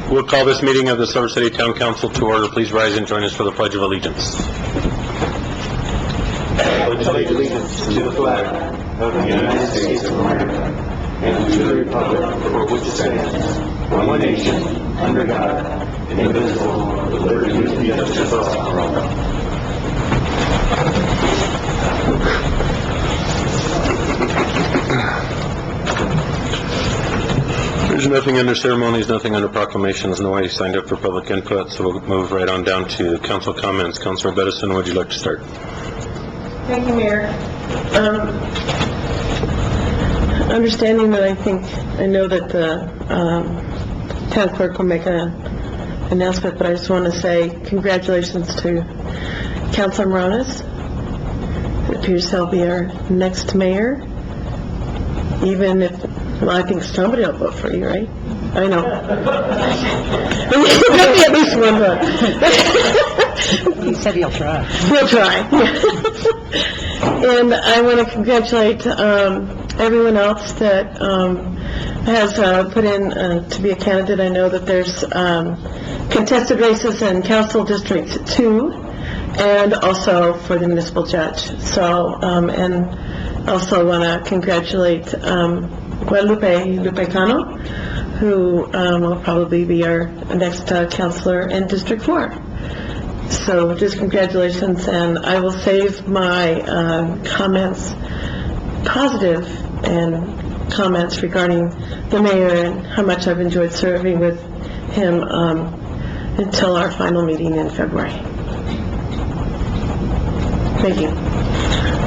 We'll call this meeting of the Silver City Town Council to order. Please rise and join us for the Pledge of Allegiance. I pledge allegiance to the flag of the United States of America and to the republic for which it stands, one nation, under God, indivisible, with liberty and justice for all. There's nothing under ceremonies, nothing under proclamations, no way signed up for public input, so we'll move right on down to council comments. Councilor Bettison, would you like to start? Thank you, Mayor. Understanding that I know that the town clerk will make an announcement, but I just want to say congratulations to Councilor Morones. It appears he'll be our next mayor, even if, well, I think somebody will vote for you, right? I know. Maybe at least one vote. He said he'll try. He'll try. And I want to congratulate everyone else that has put in to be a candidate. I know that there's contested races in Council District 2 and also for the municipal judge. So, and also want to congratulate Guadalupe Cano, who will probably be our next counselor in District 4. So just congratulations, and I will save my comments, positive and comments regarding the mayor and how much I've enjoyed serving with him until our final meeting in February. Thank you.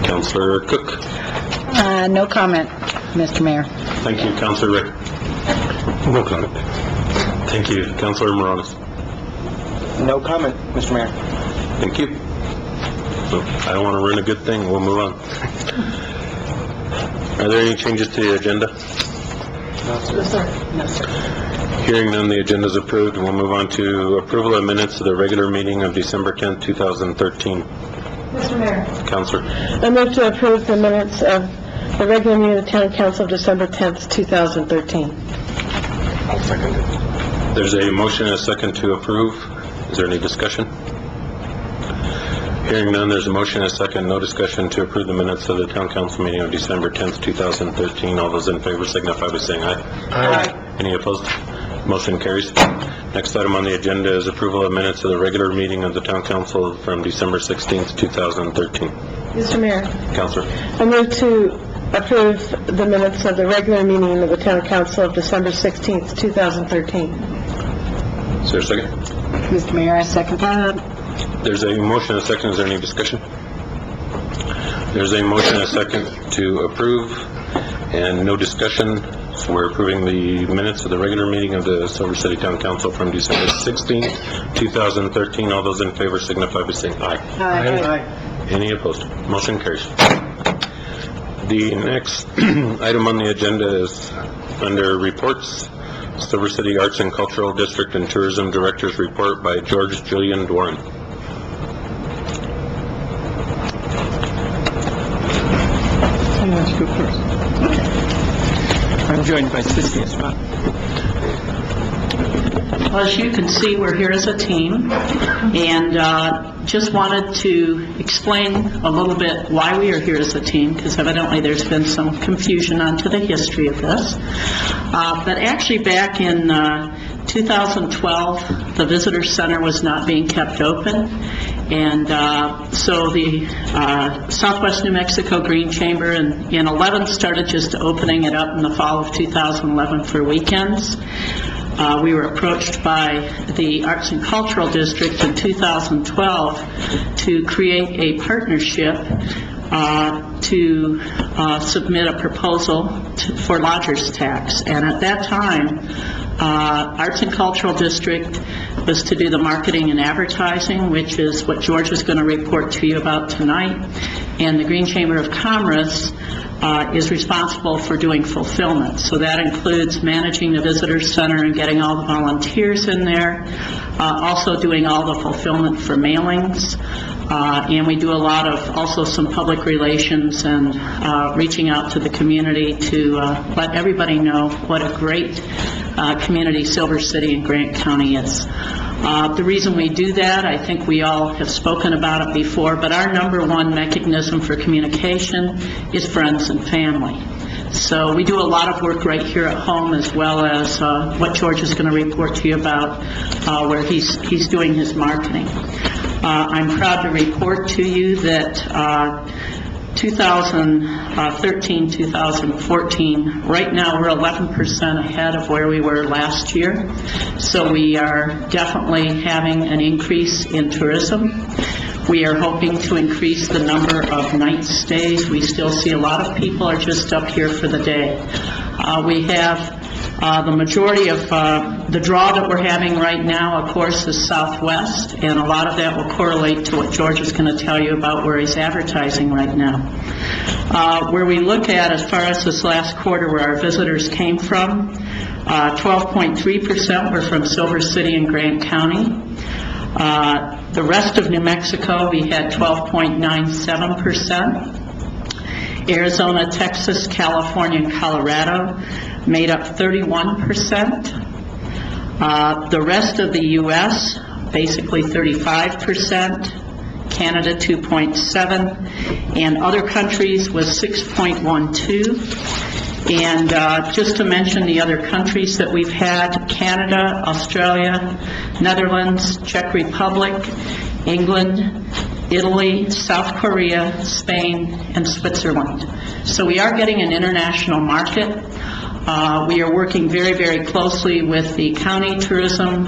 Councilor Cook. No comment, Mr. Mayor. Thank you. Councilor Rick. No comment. Thank you. Councilor Morones. No comment, Mr. Mayor. Thank you. So, I don't want to ruin a good thing. We'll move on. Are there any changes to the agenda? No, sir. No, sir. Hearing none, the agenda is approved. We'll move on to approval of minutes of the regular meeting of December 10th, 2013. Mr. Mayor. Councilor. I move to approve the minutes of the regular meeting of the Town Council of December 10th, 2013. I'll second it. There's a motion and a second to approve. Is there any discussion? Hearing none, there's a motion and a second, no discussion, to approve the minutes of the Town Council meeting of December 10th, 2013. All those in favor signify by saying aye. Aye. Any opposed? Motion carries. Next item on the agenda is approval of minutes of the regular meeting of the Town Council from December 16th, 2013. Mr. Mayor. Councilor. I move to approve the minutes of the regular meeting of the Town Council of December 16th, 2013. Is there a second? Mr. Mayor, I second that. There's a motion and a second. Is there any discussion? There's a motion and a second to approve and no discussion. So we're approving the minutes of the regular meeting of the Silver City Town Council from December 16th, 2013. All those in favor signify by saying aye. Aye. Any opposed? Motion carries. The next item on the agenda is under reports. Silver City Arts and Cultural District and Tourism Director's Report by George Julian Dworin. Let's go first. I'm joined by Sissy as well. Well, as you can see, we're here as a team, and just wanted to explain a little bit why we are here as a team, because evidently there's been some confusion onto the history of this. But actually back in 2012, the Visitor Center was not being kept open, and so the Southwest New Mexico Green Chamber in 11 started just opening it up in the fall of 2011 for weekends. We were approached by the Arts and Cultural District in 2012 to create a partnership to submit a proposal for lodger's tax. And at that time, Arts and Cultural District was to do the marketing and advertising, which is what George is going to report to you about tonight. And the Green Chamber of Commerce is responsible for doing fulfillment. So that includes managing the visitor center and getting all the volunteers in there, also doing all the fulfillment for mailings, And we do a lot of, also some public relations and reaching out to the community to let everybody know what a great community Silver City and Grant County is. The reason we do that, I think we all have spoken about it before, but our number one mechanism for communication is friends and family. So we do a lot of work right here at home, as well as what George is going to report to you about, where he's doing his marketing. I'm proud to report to you that 2013-2014, right now we're 11% ahead of where we were last year. So we are definitely having an increase in tourism. We are hoping to increase the number of night stays. We still see a lot of people are just up here for the day. We have the majority of the draw that we're having right now, of course, is Southwest, and a lot of that will correlate to what George is going to tell you about where he's advertising right now. Where we look at, as far as this last quarter, where our visitors came from, 12.3% were from Silver City and Grant County. The rest of New Mexico, we had 12.97%. Arizona, Texas, California, and Colorado made up 31%. The rest of the U.S., basically 35%. Canada, 2.7%. And other countries was 6.12%. And just to mention the other countries that we've had: Canada, Australia, Netherlands, Czech Republic, England, Italy, South Korea, Spain, and Switzerland. So we are getting an international market. We are working very, very closely with the county tourism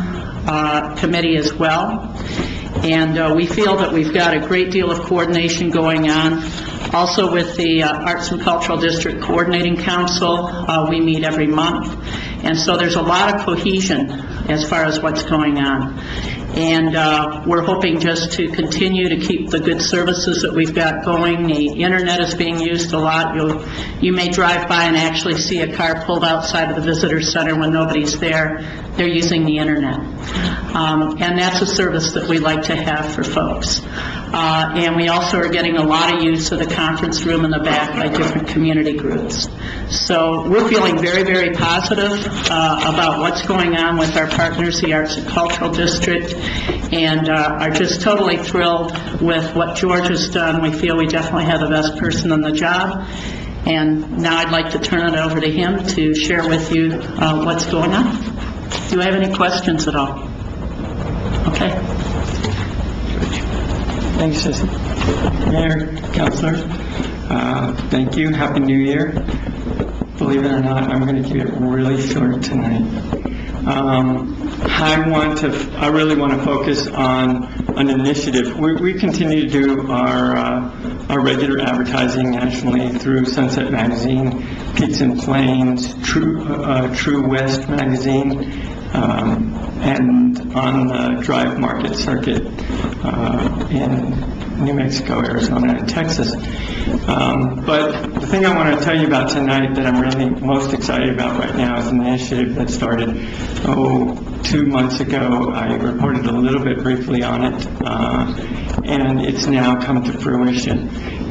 committee as well. And we feel that we've got a great deal of coordination going on. Also with the Arts and Cultural District Coordinating Council, we meet every month. And so there's a lot of cohesion as far as what's going on. And we're hoping just to continue to keep the good services that we've got going. The internet is being used a lot. You may drive by and actually see a car pulled outside of the visitor center when nobody's there. They're using the internet. And that's a service that we like to have for folks. And we also are getting a lot of use of the conference room in the back by different community groups. So we're feeling very, very positive about what's going on with our partners, the Arts and Cultural District, and are just totally thrilled with what George has done. We feel we definitely have the best person on the job. And now I'd like to turn it over to him to share with you what's going on. Do you have any questions at all? Okay. Thanks, Sissy. Mayor, councilors, thank you. Happy New Year. Believe it or not, I'm going to keep it really short tonight. I really want to focus on an initiative. We continue to do our regular advertising nationally through Sunset Magazine, Peaks and Plains, True West Magazine, and on the Drive Market Circuit in New Mexico, Arizona, and Texas. But the thing I want to tell you about tonight that I'm really most excited about right now is an initiative that started, 2 months ago. I reported a little bit briefly on it, and it's now come to fruition.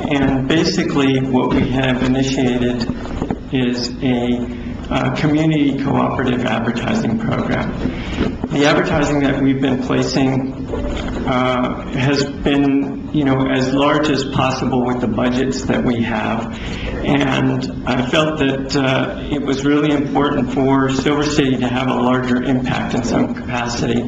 And basically what we have initiated is a community cooperative advertising program. The advertising that we've been placing has been, as large as possible with the budgets that we have. And I felt that it was really important for Silver City to have a larger impact in some capacity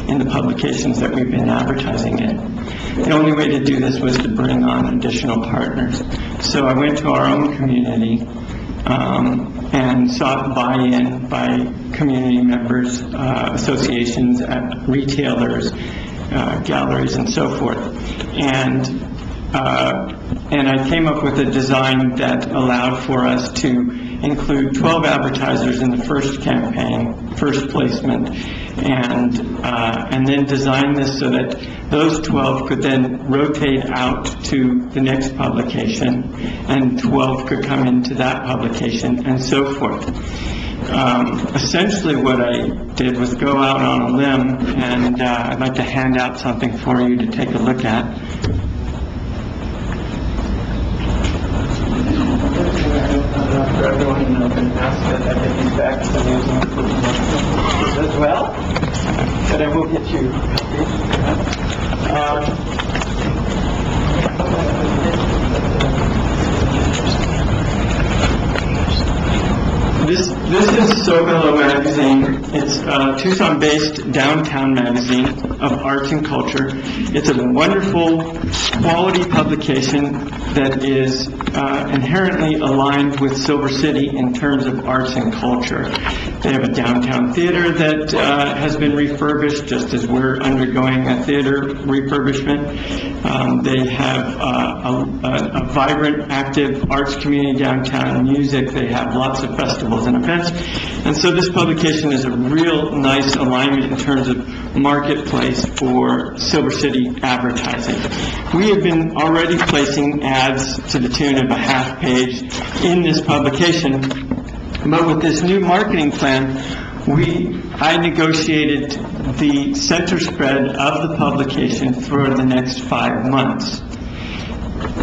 in the publications that we've been advertising in. The only way to do this was to bring on additional partners. So I went to our own community and sought buy-in by community members, associations, retailers, galleries, and so forth. And I came up with a design that allowed for us to include 12 advertisers in the first campaign, first placement, and then design this so that those 12 could then rotate out to the next publication, and 12 could come into that publication, and so forth. Essentially, what I did was go out on a limb, and I'd like to hand out something for you to take a look at. For everyone, and I'm going to pass everything back to the as well, but I will get you a copy. This is Sobello Magazine. It's a Tucson-based downtown magazine of arts and culture. It's a wonderful, quality publication that is inherently aligned with Silver City in terms of arts and culture. They have a downtown theater that has been refurbished, just as we're undergoing a theater refurbishment. They have a vibrant, active arts community downtown, music. They have lots of festivals and events. And so this publication is a real nice alignment in terms of marketplace for Silver City advertising. We have been already placing ads to the tune of a half page in this publication, but with this new marketing plan, I negotiated the center spread of the publication for the next 5 months.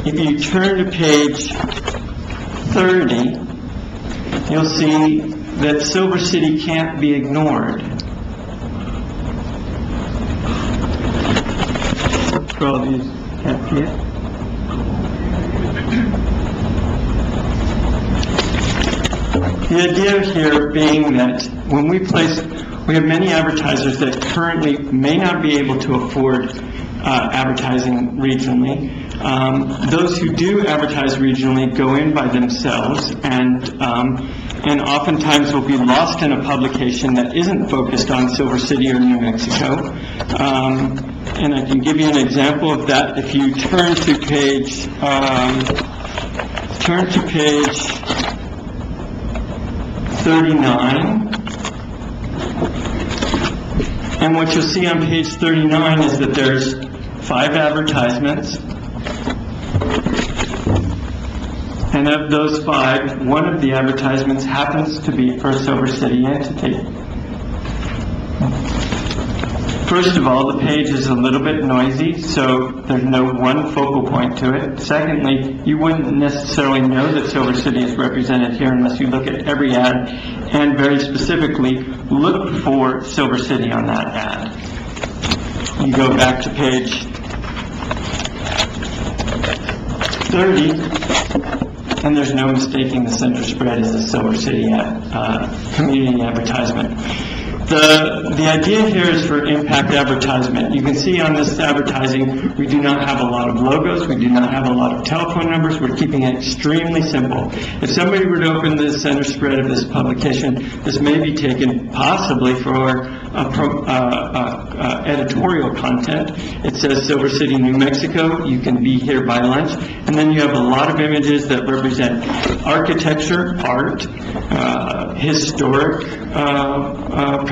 If you turn to page 30, you'll see that Silver City can't be ignored. For all these can't see it. The idea here being that when we have many advertisers that currently may not be able to afford advertising regionally. Those who do advertise regionally go in by themselves and oftentimes will be lost in a publication that isn't focused on Silver City or New Mexico. And I can give you an example of that. If you turn to page 39, and what you'll see on page 39 is that there's 5 advertisements, and of those 5, one of the advertisements happens to be for a Silver City entity. First of all, the page is a little bit noisy, so there's no one focal point to it. Secondly, you wouldn't necessarily know that Silver City is represented here unless you look at every ad and very specifically look for Silver City on that ad. You go back to page 30, and there's no mistaking the center spread is a Silver City community advertisement. The idea here is for impact advertisement. You can see on this advertising, we do not have a lot of logos, we do not have a lot of telephone numbers, we're keeping it extremely simple. If somebody were to open the center spread of this publication, this may be taken possibly for editorial content. It says Silver City, New Mexico, you can be here by lunch, and then you have a lot of images that represent architecture, art, historic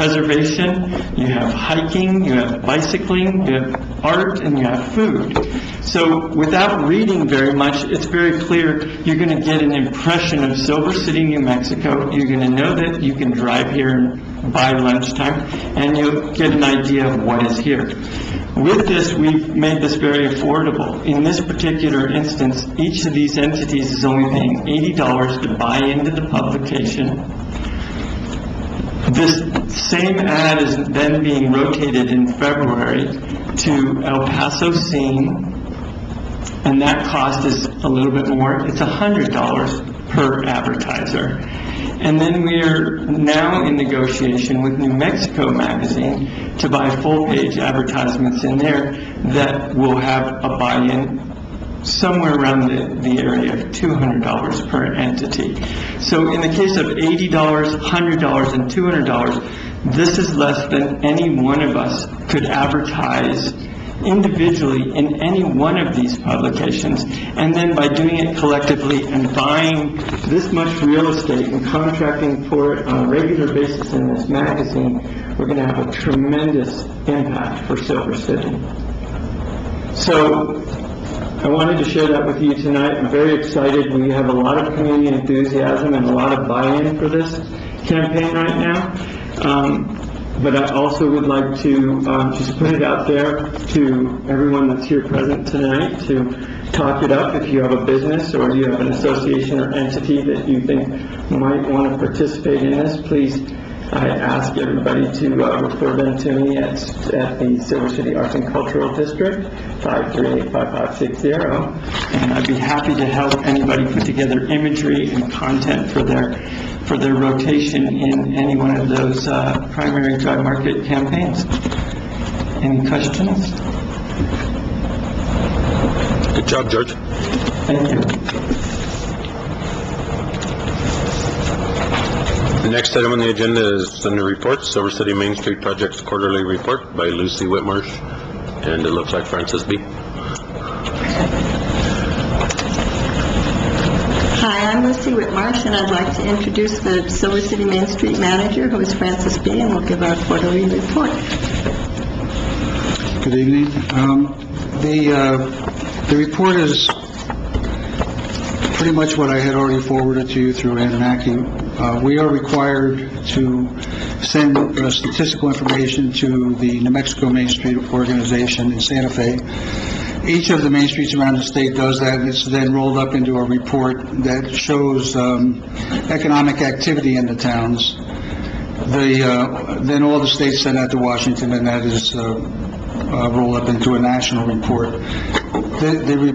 preservation, you have hiking, you have bicycling, you have art, and you have food. So without reading very much, it's very clear you're going to get an impression of Silver City, New Mexico. You're going to know that you can drive here by lunchtime, and you'll get an idea of what is here. With this, we've made this very affordable. In this particular instance, each of these entities is only paying $80 to buy into the publication. This same ad is then being rotated in February to El Paso Scene, and that cost is a little bit more. It's $100 per advertiser. And then we are now in negotiation with New Mexico Magazine to buy full-page advertisements in there that will have a buy-in somewhere around the area of $200 per entity. So in the case of $80, $100, and $200, this is less than any one of us could advertise individually in any one of these publications. And then by doing it collectively and buying this much real estate and contracting for it on a regular basis in this magazine, we're going to have a tremendous impact for Silver City. So I wanted to share that with you tonight. I'm very excited. We have a lot of community enthusiasm and a lot of buy-in for this. campaign right now. But I also would like to just put it out there to everyone that's here present tonight to talk it up. If you have a business or you have an association or entity that you think might want to participate in this, please, I ask everybody to refer them to me at the Silver City Arts and Cultural District, 538-5560, and I'd be happy to help anybody put together imagery and content for their rotation in any one of those primary dry market campaigns. Any questions? Good job, George. Thank you. The next item on the agenda is under reports, Silver City Main Street Project's quarterly report by Lucy Whitmarsh, and it looks like Francis B. Hi, I'm Lucy Whitmarsh, and I'd like to introduce the Silver City Main Street manager, who is Francis B., and will give our quarterly report. Good evening. The report is pretty much what I had already forwarded to you through Ann Mackey. We are required to send statistical information to the New Mexico Main Street Organization in Santa Fe. Each of the main streets around the state does that, and it's then rolled up into a report that shows economic activity in the towns. Then all the states send that to Washington, and that is rolled up into a national report. The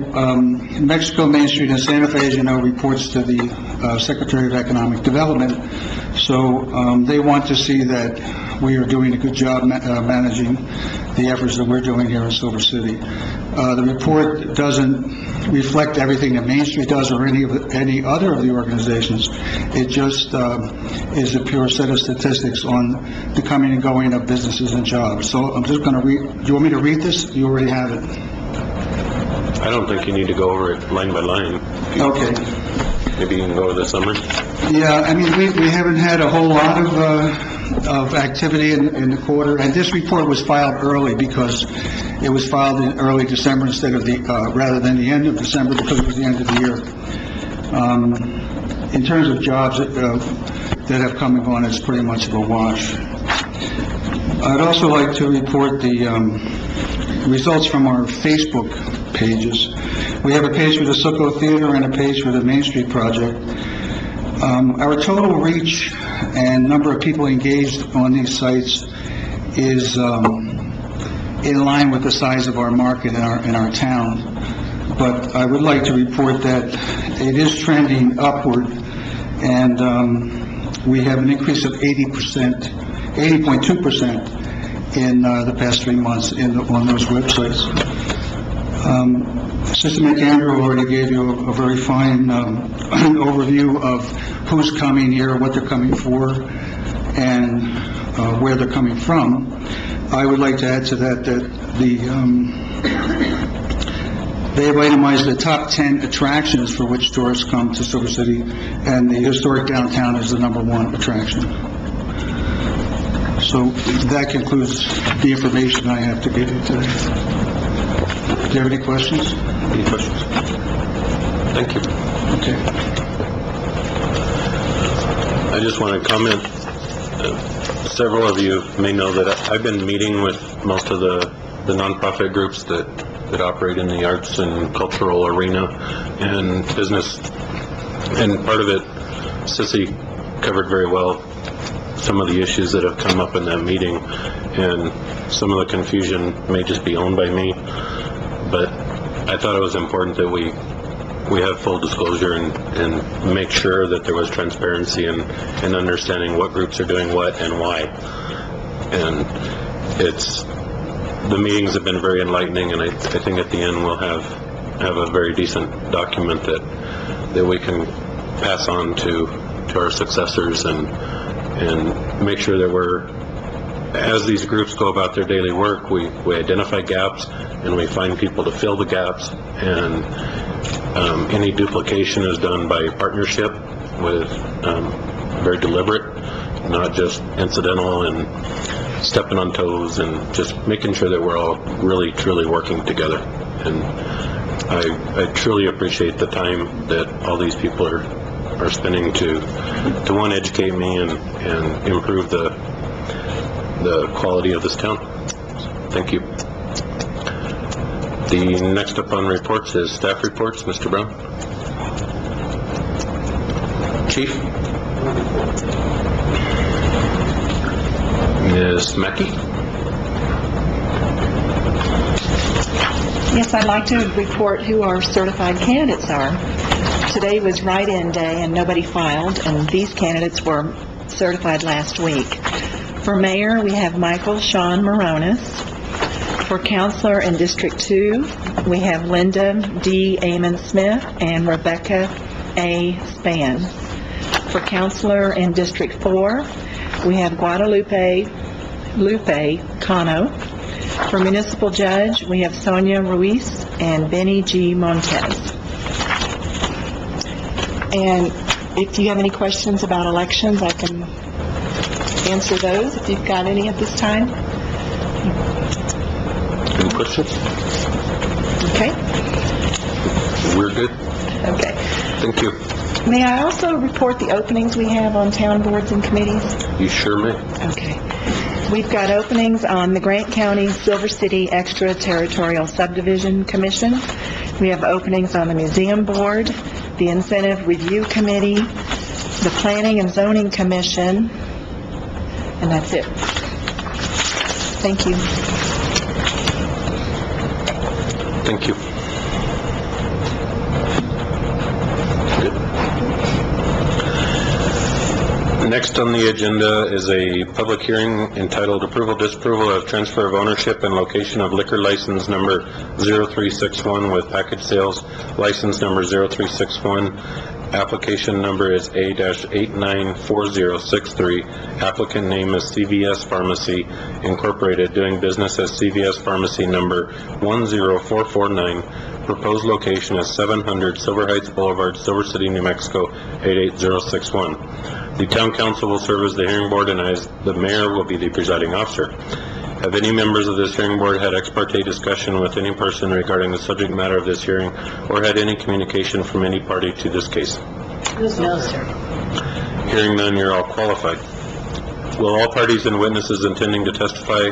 New Mexico Main Street in Santa Fe, as you know, reports to the Secretary of Economic Development, so they want to see that we are doing a good job managing the efforts that we're doing here in Silver City. The report doesn't reflect everything that Main Street does or any other of the organizations. It just is a pure set of statistics on the coming and going of businesses and jobs. So I'm just going to read. Do you want me to read this? You already have it. I don't think you need to go over it line by line. Okay. Maybe you can go over the summary. Yeah, I mean, we haven't had a whole lot of activity in the quarter, and this report was filed early because it was filed in early December instead of rather than the end of December, because it was the end of the year. In terms of jobs that have come and gone, it's pretty much of a wash. I'd also like to report the results from our Facebook pages. We have a page for the Succo Theater and a page for the Main Street Project. Our total reach and number of people engaged on these sites is in line with the size of our market in our town. But I would like to report that it is trending upward, and we have an increase of 80.2% in the past 3 months on those websites. Assistant McAndrew already gave you a very fine overview of who's coming here, what they're coming for, and where they're coming from. I would like to add to that they have itemized the top 10 attractions for which tourists come to Silver City, and the historic downtown is the #1 attraction. So that concludes the information I have to give you today. Do you have any questions? Any questions? Thank you. Okay. I just want to comment, several of you may know that I've been meeting with most of the nonprofit groups that operate in the arts and cultural arena and business, and part of it, Sissy covered very well some of the issues that have come up in that meeting, and some of the confusion may just be owned by me, but I thought it was important that we have full disclosure and make sure that there was transparency and understanding what groups are doing what and why. And the meetings have been very enlightening, and I think at the end we'll have a very decent document that we can pass on to our successors and make sure that as these groups go about their daily work, we identify gaps and we find people to fill the gaps, and any duplication is done by partnership with very deliberate, not just incidental and stepping on toes, and just making sure that we're all really truly working together. And I truly appreciate the time that all these people are are spending to one, educate me and improve the quality of this town. Thank you. The next up on reports is staff reports. Mr. Brown. Chief. Ms. Mackey. Yes, I'd like to report who our certified candidates are. Today was write-in day and nobody filed, and these candidates were certified last week. For mayor, we have Michael Sean Moronis. For councilor in District 2, we have Linda D. Amon Smith and Rebecca A. Spann. For councilor in District 4, we have Guadalupe Cano. For municipal judge, we have Sonia Ruiz and Benny G. Montez. And if you have any questions about elections, I can answer those if you've got any at this time. Any questions? Okay? We're good. Okay. Thank you. May I also report the openings we have on town boards and committees? You sure may. Okay. We've got openings on the Grant County Silver City Extraterritorial Subdivision Commission. We have openings on the Museum Board, the Incentive Review Committee, the Planning and Zoning Commission, and that's it. Thank you. Thank you. Good. Next on the agenda is a public hearing entitled Approval Disapproval of Transfer of Ownership and Location of Liquor License Number 0361 with Package Sales License Number 0361. Application number is A-894063. Applicant name is CVS Pharmacy Incorporated, doing business as CVS Pharmacy number 10449. Proposed location is 700 Silver Heights Boulevard, Silver City, New Mexico, 88061. The town council will serve as the hearing board, and as the mayor will be the presiding officer. Have any members of this hearing board had ex parte discussion with any person regarding the subject matter of this hearing, or had any communication from any party to this case? No, sir. Hearing none, you're all qualified. Will all parties and witnesses intending to testify,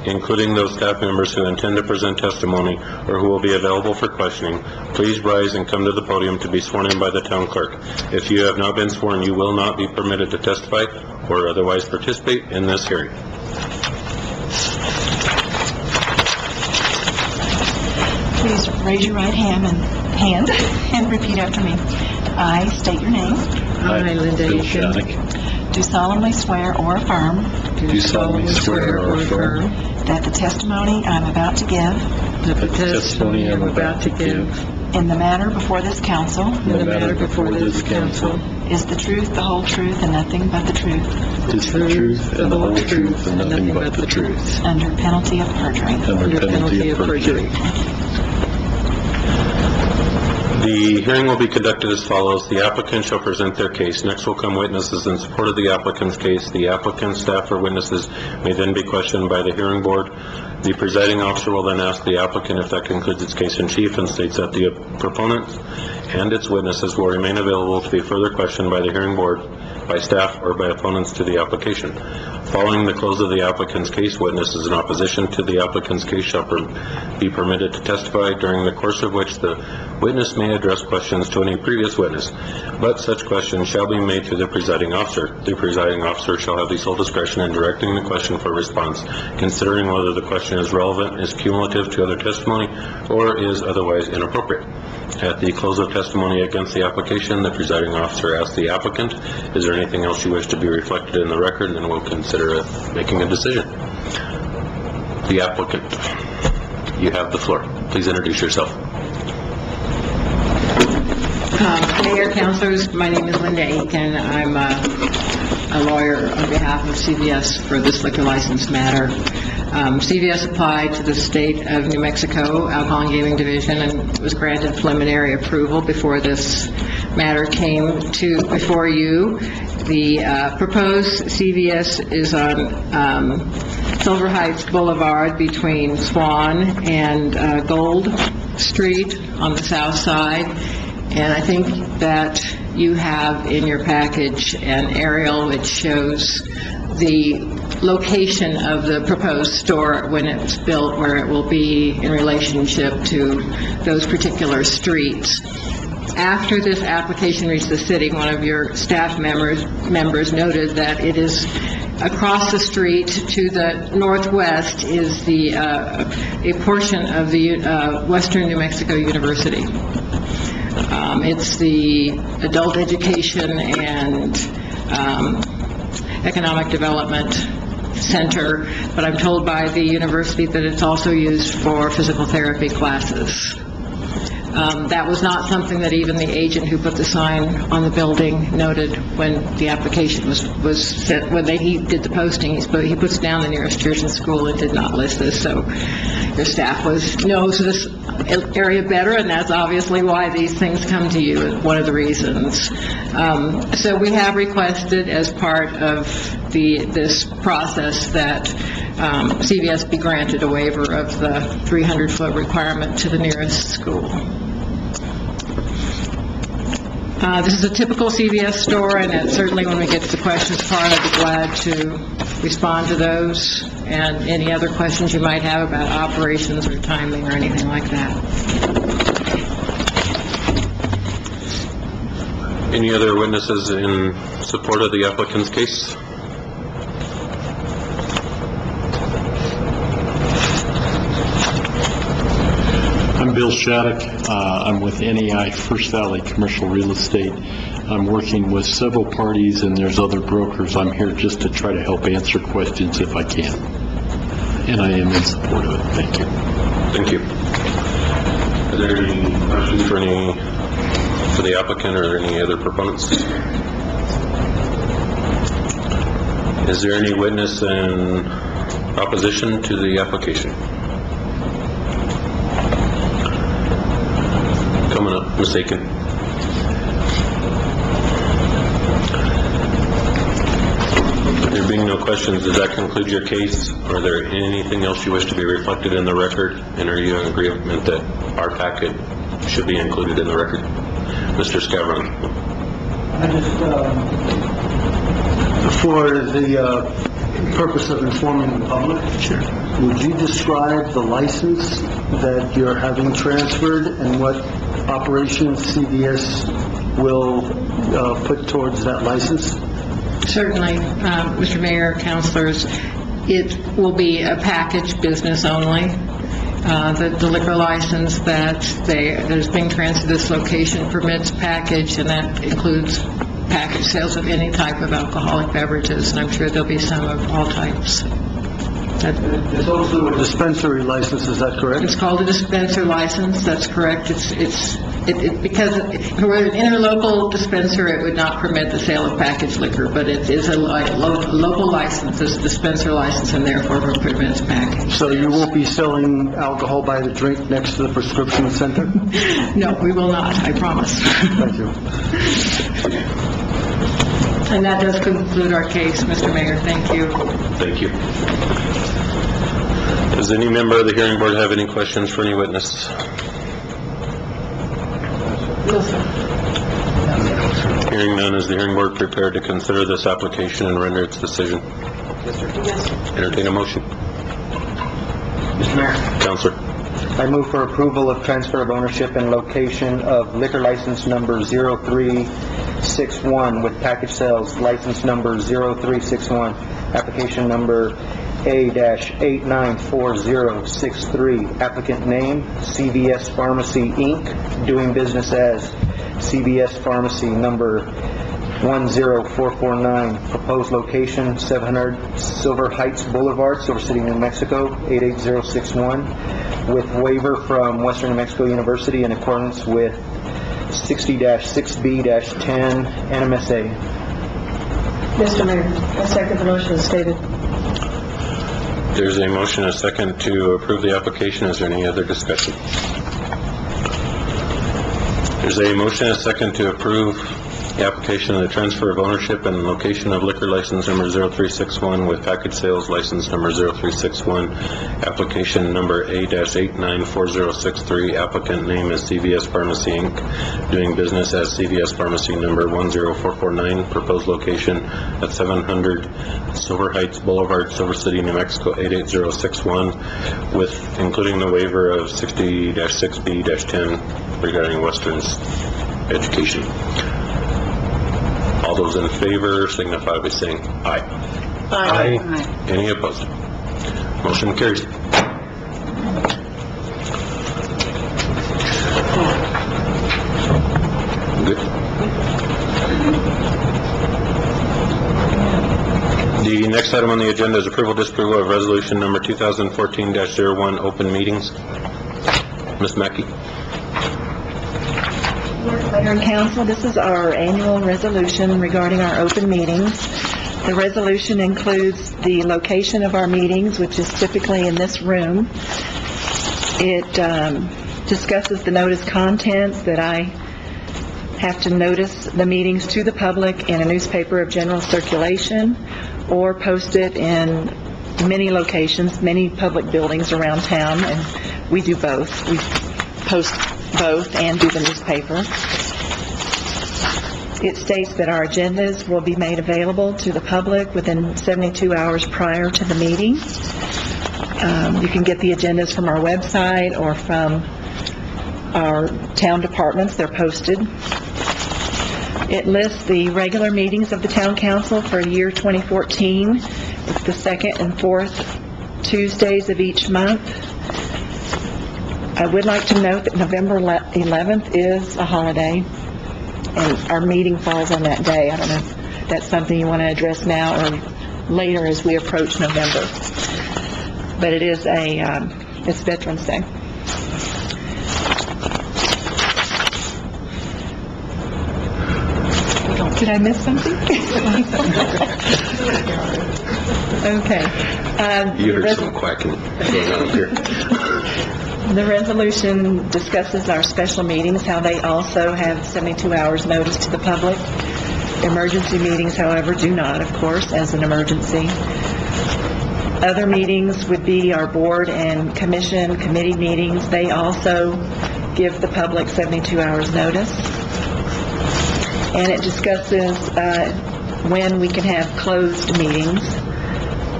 including those staff members who intend to present testimony or who will be available for questioning, please rise and come to the podium to be sworn in by the town clerk. If you have not been sworn, you will not be permitted to testify or otherwise participate in this hearing. Please raise your right hand and repeat after me. I state your name. I, Linda Bill Aiken, Shattuck, Do solemnly swear or affirm do solemnly swear or affirm that the testimony I'm about to give that the testimony I'm about to give in the matter before this council in the matter before this council is the truth, the whole truth, and nothing but the truth, is the truth and the whole truth and nothing but the truth, under penalty of perjury. under penalty of perjury. The hearing will be conducted as follows. The applicant shall present their case. Next will come witnesses in support of the applicant's case. The applicant, staff, or witnesses may then be questioned by the hearing board. The presiding officer will then ask the applicant if that concludes its case in chief and states that the proponent and its witnesses will remain available to be further questioned by the hearing board, by staff, or by opponents to the application. Following the close of the applicant's case, witnesses in opposition to the applicant's case shall be permitted to testify, during the course of which the witness may address questions to any previous witness, but such questions shall be made to the presiding officer. The presiding officer shall have the sole discretion in directing the question for response, considering whether the question is relevant, is cumulative to other testimony, or is otherwise inappropriate. At the close of testimony against the application, the presiding officer asks the applicant, is there anything else you wish to be reflected in the record, and then we'll consider making a decision. The applicant, you have the floor. Please introduce yourself. Mayor, councilors, my name is Linda Aiken. I'm a lawyer on behalf of CVS for this liquor license matter. CVS applied to the state of New Mexico Alcohol and Gaming Division and was granted preliminary approval before this matter came before you. The proposed CVS is on Silver Heights Boulevard between Swan and Gold Street on the south side. And I think that you have in your package an aerial which shows the location of the proposed store when it's built, where it will be in relationship to those particular streets. After this application reached the city, one of your staff members noted that it is across the street to the northwest is a portion of the Western New Mexico University. It's the Adult Education and Economic Development Center, but I'm told by the university that it's also used for physical therapy classes. That was not something that even the agent who put the sign on the building noted when the application was sent. When he did the posting, he puts down the nearest church and school and did not list this, so your staff knows this area better, and that's obviously why these things come to you, one of the reasons. So we have requested as part of this process that CVS be granted a waiver of the 300-foot requirement to the nearest school. This is a typical CVS store, and certainly when we get to the questions part, I'd be glad to respond to those and any other questions you might have about operations or timing or anything like that. Any other witnesses in support of the applicant's case? I'm Bill Shattuck. I'm with NEI First Valley Commercial Real Estate. I'm working with several parties, and there's other brokers. I'm here just to try to help answer questions if I can. And I am in support of it. Thank you. Thank you. Are there any questions for the applicant or any other proponents? Is there any witness in opposition to the application? Coming up, Ms. Aiken. There being no questions, does that conclude your case? Are there anything else you wish to be reflected in the record? And are you in agreement that our packet should be included in the record? Mr. Scavron. For the purpose of informing the public, Sure. would you describe the license that you're having transferred and what operations CVS will put towards that license? Certainly, Mr. Mayor, councilors, it will be a package business only. The liquor license that is being transferred to this location permits package, and that includes package sales of any type of alcoholic beverages, and I'm sure there'll be some of all types. It's also a dispensary license, is that correct? It's called a dispenser license, that's correct. Because if it were an interlocal dispenser, it would not permit the sale of packaged liquor, but it is a local license, it's a dispenser license, and therefore it permits package. So you won't be selling alcohol by the drink next to the prescription center? No, we will not, I promise. Thank you. And that does conclude our case, Mr. Mayor. Thank you. Thank you. Does any member of the hearing board have any questions for any witness? Hearing none, is the hearing board prepared to consider this application and render its decision? Yes, sir. Entertain a motion. Mr. Mayor, Counselor. I move for approval of transfer of ownership and location of liquor license number 0361 with package sales license number 0361, application number A-894063, applicant name CVS Pharmacy Inc., doing business as CVS Pharmacy number 10449, proposed location 700 Silver Heights Boulevard, Silver City, New Mexico 88061, with waiver from Western New Mexico University in accordance with 60-6B-10 NMSA. Mr. Mayor, I second the motion as stated. There's a motion and a second to approve the application. Is there any other discussion? There's a motion and a second to approve application of the transfer of ownership and location of liquor license number 0361 with package sales license number 0361, application number A-894063, applicant name is CVS Pharmacy Inc., doing business as CVS Pharmacy number 10449, proposed location at 700 Silver Heights Boulevard, Silver City, New Mexico 88061, with including the waiver of 60-6B-10 regarding Western's education. All those in favor signify by saying aye. Aye. Any opposed? Motion carries. Good. The next item on the agenda is approval, disapproval of resolution number 2014-01, open meetings. Ms. Mackey? Mayor and Council, this is our annual resolution regarding our open meetings. The resolution includes the location of our meetings, which is typically in this room. It discusses the notice contents, that I have to notice the meetings to the public in a newspaper of general circulation or post it in many locations, many public buildings around town, and we do both. We post both and do the newspaper. It states that our agendas will be made available to the public within 72 hours prior to the meeting. You can get the agendas from our website or from our town departments. They're posted. It lists the regular meetings of the town council for year 2014. It's the second and fourth Tuesdays of each month. I would like to note that November 11th is a holiday, and our meeting falls on that day. I don't know if that's something you want to address now or later as we approach November. But it is it's Veterans Day. Did I miss something? Okay. You heard some quacking going on here. The resolution discusses our special meetings, how they also have 72 hours notice to the public. Emergency meetings, however, do not, of course, as an emergency. Other meetings would be our board and commission, committee meetings. They also give the public 72 hours notice. And it discusses when we can have closed meetings,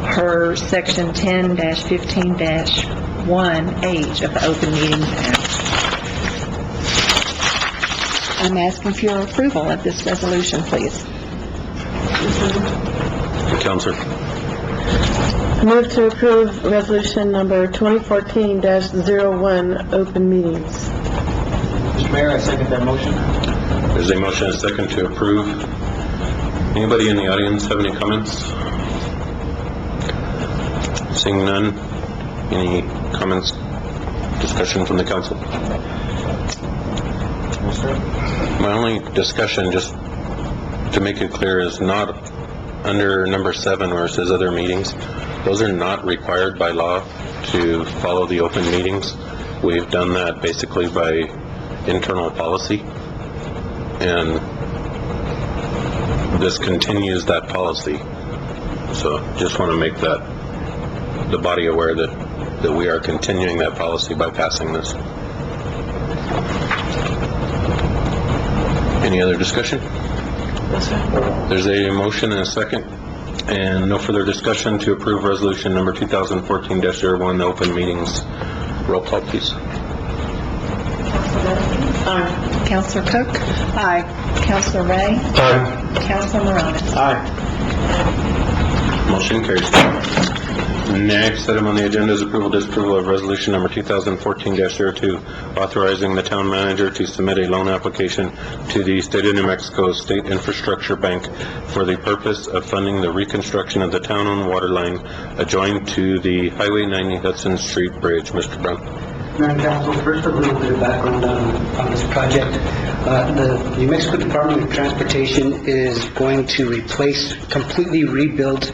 per Section 10-15-1H of the Open Meetings Act. I'm asking for your approval of this resolution, please. Counselor? Move to approve resolution number 2014-01, open meetings. Mr. Mayor, I second that motion. There's a motion and a second to approve. Anybody in the audience have any comments? Seeing none, any comments, discussion from the council? My only discussion, just to make it clear, is not under number 7 where it says other meetings. Those are not required by law to follow the open meetings. We've done that basically by internal policy, and this continues that policy. So just want to make the body aware that we are continuing that policy by passing this. Any other discussion? There's a motion and a second, and no further discussion to approve resolution number 2014-01, open meetings. Roll call, please. Aye. Councilor Cook? Aye. Councilor Ray? Aye. Councilor Morales? Aye. Motion carries. Next item on the agenda is approval, disapproval of resolution number 2014-02, authorizing the town manager to submit a loan application to the State of New Mexico State Infrastructure Bank for the purpose of funding the reconstruction of the town-owned water line adjoined to the Highway 90 Hudson Street Bridge. Mr. Brown. Mayor and Council, first a little bit of background on this project. The New Mexico Department of Transportation is going to completely rebuild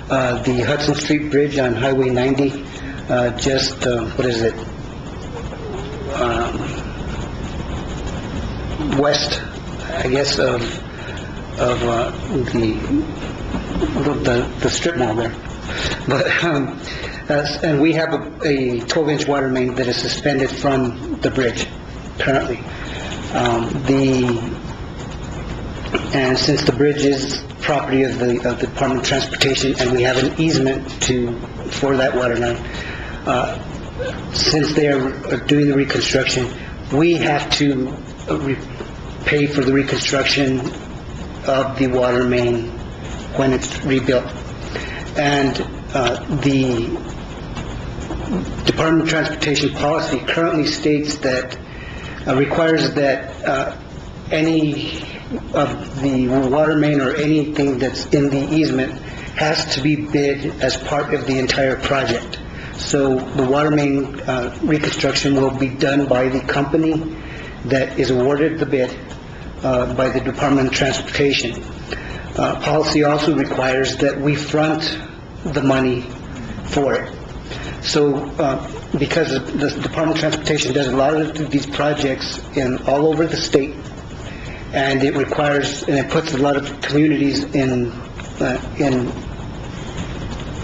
the Hudson Street Bridge on Highway 90, west, I guess, of the strip mall there. But, and we have a 12-inch water main that is suspended from the bridge currently. And since the bridge is property of the Department of Transportation, and we have an easement for that water line, since they are doing the reconstruction, we have to pay for the reconstruction of the water main when it's rebuilt. And the Department of Transportation policy currently states that, requires that any of the water main or anything that's in the easement has to be bid as part of the entire project. So the water main reconstruction will be done by the company that is awarded the bid by the Department of Transportation. Policy also requires that we front the money for it. So because the Department of Transportation does a lot of these projects all over the state, and it requires, and it puts a lot of communities in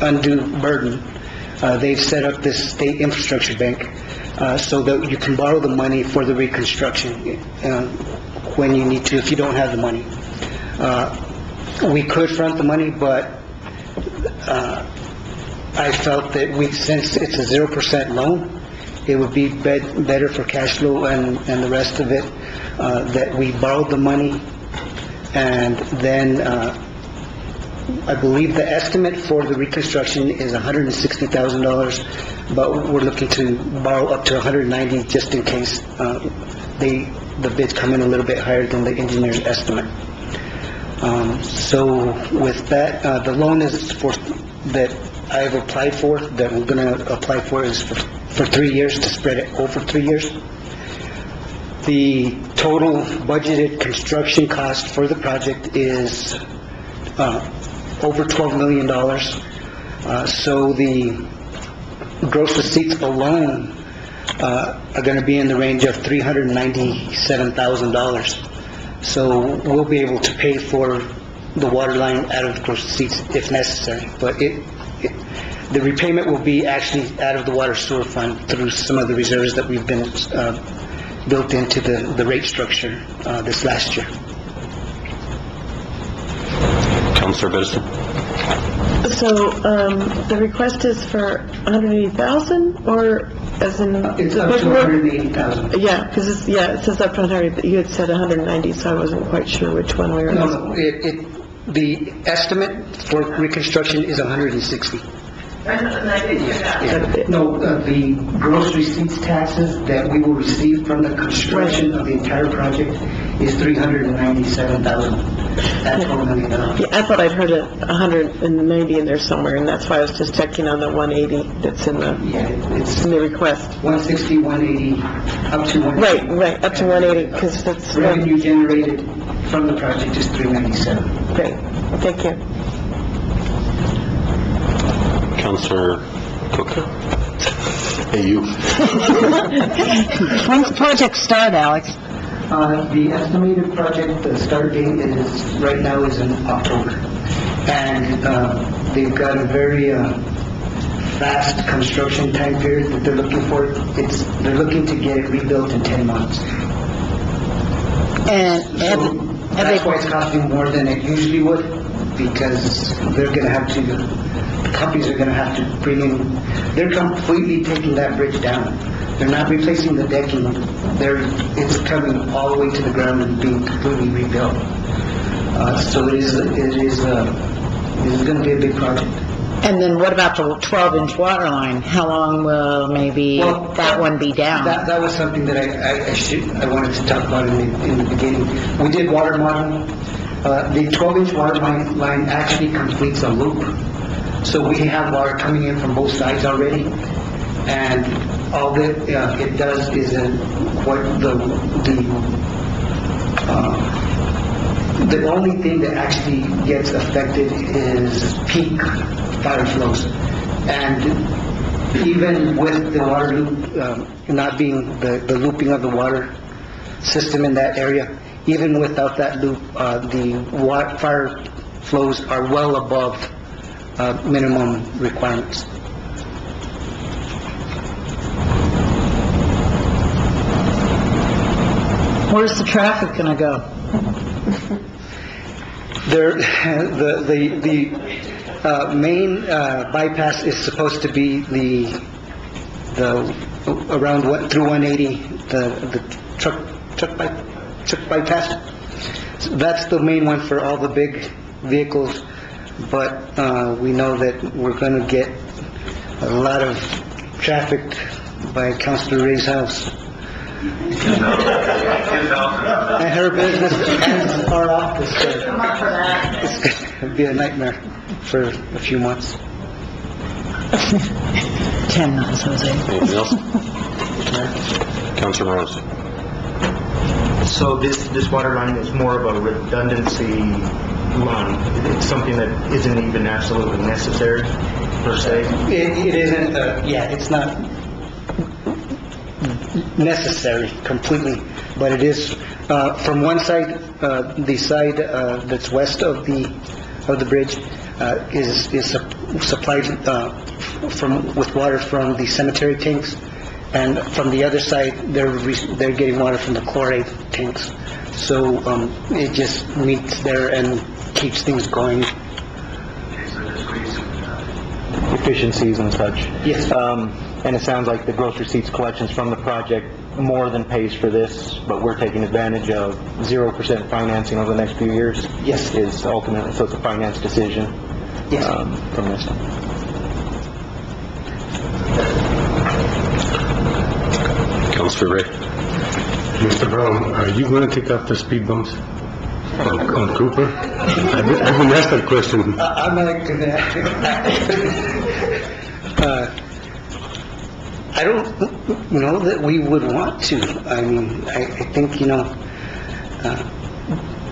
undue burden. They've set up this state infrastructure bank so that you can borrow the money for the reconstruction when you need to, if you don't have the money. We could front the money, but I felt that since it's a 0% loan, it would be better for cash flow and the rest of it, that we borrowed the money, and then I believe the estimate for the reconstruction is $160,000, but we're looking to borrow up to $190,000 just in case the bids come in a little bit higher than the engineer's estimate. So with that, the loan that I've applied for, that we're going to apply for, is for 3 years, to spread it over 3 years. The total budgeted construction cost for the project is over $12 million. So the gross receipts alone are going to be in the range of $397,000. So we'll be able to pay for the water line out of the gross receipts if necessary. But the repayment will be actually out of the water sewer fund through some of the reserves that we've been built into the rate structure this last year. Councilor Bedison? So, the request is for $180,000, or as in... It's up to $180,000. Yeah, because it says up to 100, but you had said 190, so I wasn't quite sure which one we were... No, the estimate for reconstruction is $160,000. No, the gross receipts taxes that we will receive from the construction of the entire project is $397,000. That's $4 million. Yeah, I thought I'd heard 190 in there somewhere, and that's why I was just checking on the 180 that's in the request. 160, 180, up to 180. Right, up to 180, because that's... Revenue generated from the project is $397,000. Great, thank you. Councilor Cook? Hey, you. When's the project start, Alex? The estimated project start date right now is in October. And they've got a very fast construction time period that they're looking for. They're looking to get it rebuilt in 10 months. And That's why it's costing more than it usually would, because companies are going to have to bring in, they're completely taking that bridge down. They're not replacing the decking. It's coming all the way to the ground and being completely rebuilt. So it is going to be a big project. And then what about the 12-inch water line? How long will that one be down? That was something that I wanted to talk about in the beginning. We did water modeling. The 12-inch water line actually completes a loop. So we have water coming in from both sides already, and all that it does is the only thing that actually gets affected is peak fire flows. And even with the water loop not being the looping of the water system in that area, even without that loop, the fire flows are well above minimum requirements. Where's the traffic gonna go? There, the main bypass is supposed to be the around through 180, the truck bypass. So that's the main one for all the big vehicles, but we know that we're going to get a lot of traffic by Councilor Ray's house. And her business and our office. It's going to be a nightmare for a few months. 10 months, Jose. Anything else? Councilor Morales. So this water line is more of a redundancy line. It's something that isn't even absolutely necessary, per se? It isn't, it's not necessary completely, but it is, from one side, the side that's west of the bridge is supplied with water from the cemetery tanks, and from the other side, they're getting water from the chloride tanks. So it just meets there and keeps things going. Efficiencies and such. Yes. And it sounds like the gross receipts collections from the project more than pays for this, but we're taking advantage of 0% financing over the next few years? Yes. Is ultimately, so it's a finance decision? Yes. From this. Councilor Ray. Mr. Brown, are you going to take out the speed bumps on Cooper? I've been asked that question. I'm not gonna. I don't know that we would want to. I mean, I think,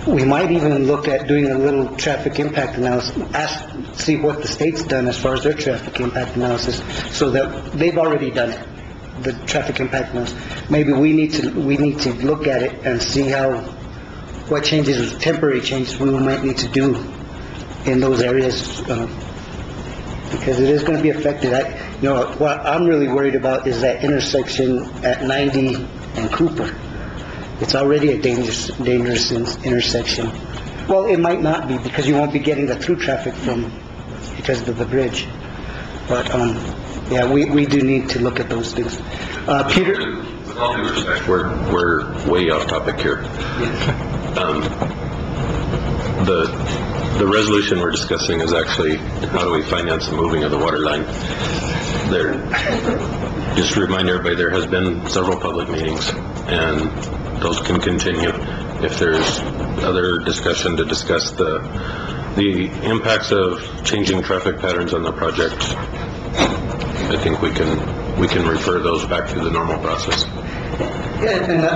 we might even look at doing a little traffic impact analysis, see what the state's done as far as their traffic impact analysis, so that they've already done it, the traffic impact analysis. Maybe we need to look at it and see what changes, temporary changes we might need to do in those areas, because it is going to be affected. What I'm really worried about is that intersection at 90 and Cooper. It's already a dangerous intersection. Well, it might not be, because you won't be getting the through traffic because of the bridge. But, we do need to look at those things. Peter? With all due respect, we're way off topic here. The resolution we're discussing is actually how do we finance the moving of the water line. Just to remind everybody, there has been several public meetings, and those can continue. If there's other discussion to discuss the impacts of changing traffic patterns on the project, I think we can refer those back to the normal process. Yeah, and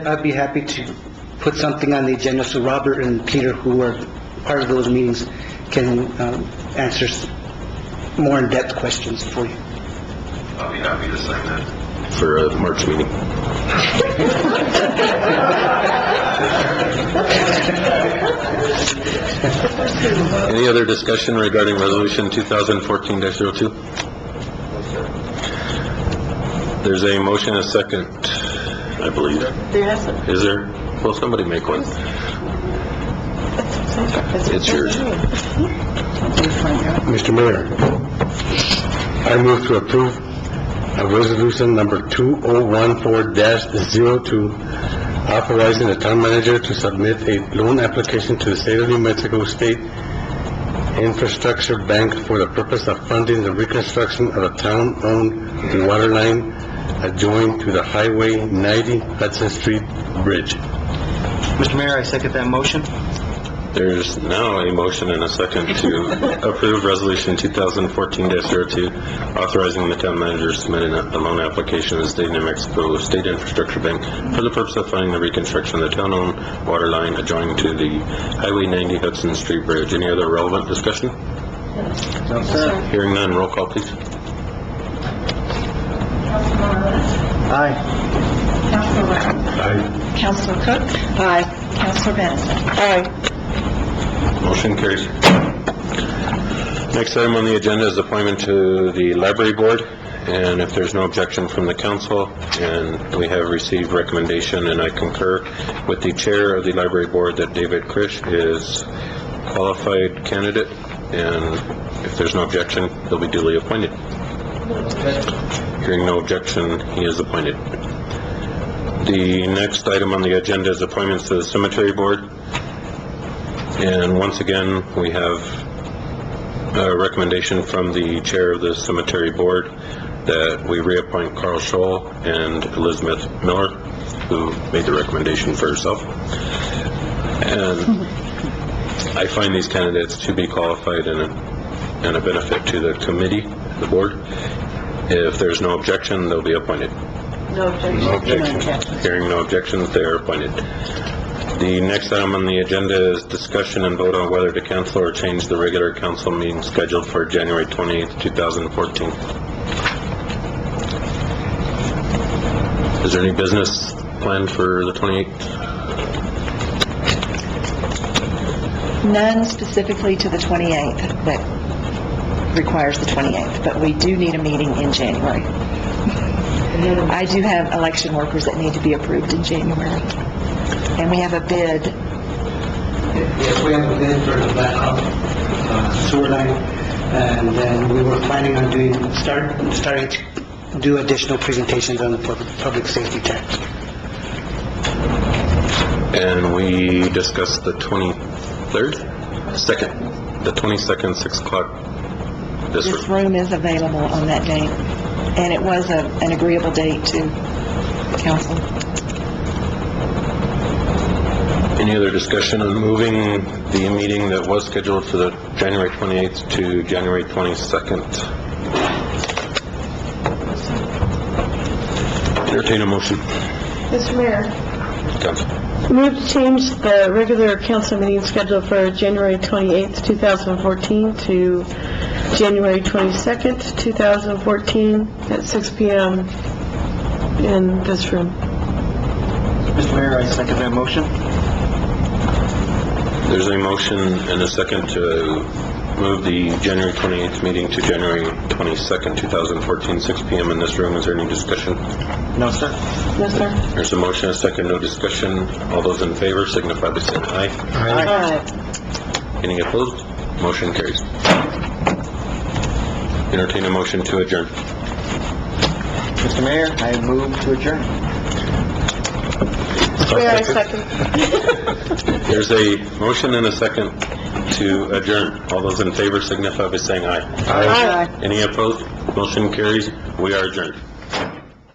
I'd be happy to put something on the agenda so Robert and Peter, who are part of those meetings, can answer more in-depth questions for you. I'll be happy to sign that for a March meeting. Any other discussion regarding Resolution 2014-02? There's a motion, a second, I believe. Is there? Well, somebody make one. It's yours. Mr. Mayor, I move to approve a resolution number 2014-02, authorizing the town manager to submit a loan application to the State of New Mexico State Infrastructure Bank for the purpose of funding the reconstruction of a town-owned water line adjoining to the Highway 90 Hudson Street Bridge. Mr. Mayor, I second that motion. There's now a motion and a second to approve Resolution 2014-02, authorizing the town manager to submit a loan application to the State of New Mexico State Infrastructure Bank for the purpose of funding the reconstruction of the town-owned water line adjoining to the Highway 90 Hudson Street Bridge. Any other relevant discussion? No, sir. Hearing none, roll call, please. Aye. Aye. Counselor Cook? Aye. Counselor Benson? Aye. Motion carries. Next item on the agenda is appointment to the library board, and if there's no objection from the council, and we have received recommendation, and I concur with the chair of the library board that David Krish is qualified candidate, and if there's no objection, he'll be duly appointed. Hearing no objection, he is appointed. The next item on the agenda is appointments to the cemetery board. And once again, we have a recommendation from the chair of the cemetery board that we reappoint Carl Scholl and Elizabeth Miller, who made the recommendation for herself. And I find these candidates to be qualified and a benefit to the committee, the board. If there's no objection, they'll be appointed. No objection. No objection. Hearing no objections, they are appointed. The next item on the agenda is discussion and vote on whether to cancel or change the regular council meeting scheduled for January 28th, 2014. Is there any business planned for the 28th? None specifically to the 28th that requires the 28th, but we do need a meeting in January. I do have election workers that need to be approved in January. And we have a bid. Yes, we have a bid for the Blackhawk sewer line, and then we were planning on starting to do additional presentations on the public safety tax. And we discussed the 23rd? The 22nd, 6 o'clock. This room is available on that date, and it was an agreeable date to council. Any other discussion on moving the meeting that was scheduled for the January 28th to January 22nd? Entertain a motion. Mr. Mayor, Council. move to change the regular council meeting scheduled for January 28th, 2014 to January 22nd, 2014 at 6 p.m. in this room. Mr. Mayor, I second that motion. There's a motion and a second to move the January 28th meeting to January 22nd, 2014, 6 p.m. in this room. Is there any discussion? No, sir. No, sir. There's a motion, a second, no discussion. All those in favor signify by saying aye. Aye. Any opposed? Motion carries. Entertain a motion to adjourn. Mr. Mayor, I move to adjourn. Mayor, I second. There's a motion and a second to adjourn. All those in favor signify by saying aye. Aye. Any opposed? Motion carries. We are adjourned.